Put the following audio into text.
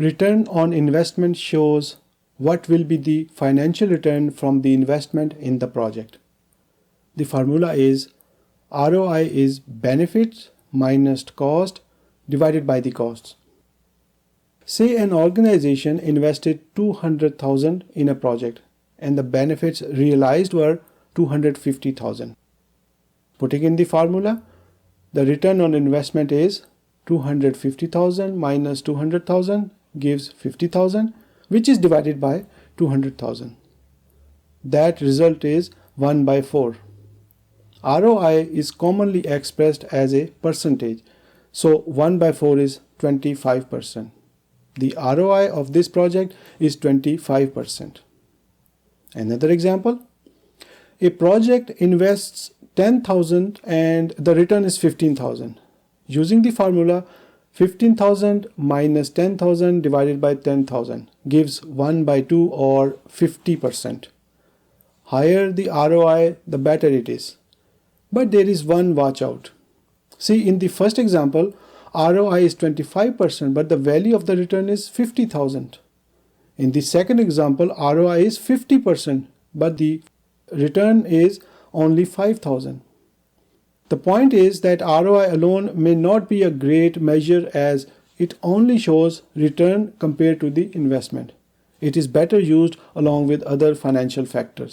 Return on investment shows what will be the financial return from the investment in the project. The formula is ROI is benefits minus cost divided by the costs. Say an organization invested 200,000 in a project and the benefits realized were 250,000. Putting in the formula, the return on investment is 250,000 minus 200,000 gives 50,000, which is divided by 200,000. That result is 1 by 4. ROI is commonly expressed as a percentage, so 1 by 4 is 25%. The ROI of this project is 25%. Another example, a project invests 10,000 and the return is 15,000. Using the formula, 15,000 minus 10,000 divided by 10,000 gives 1 by 2 or 50%. Higher the ROI, the better it is. But there is one watch out. See, in the first example, ROI is 25%, but the value of the return is 50,000. In the second example, ROI is 50%, but the return is only 5,000. The point is that ROI alone may not be a great measure as it only shows return compared to the investment. It is better used along with other financial factors.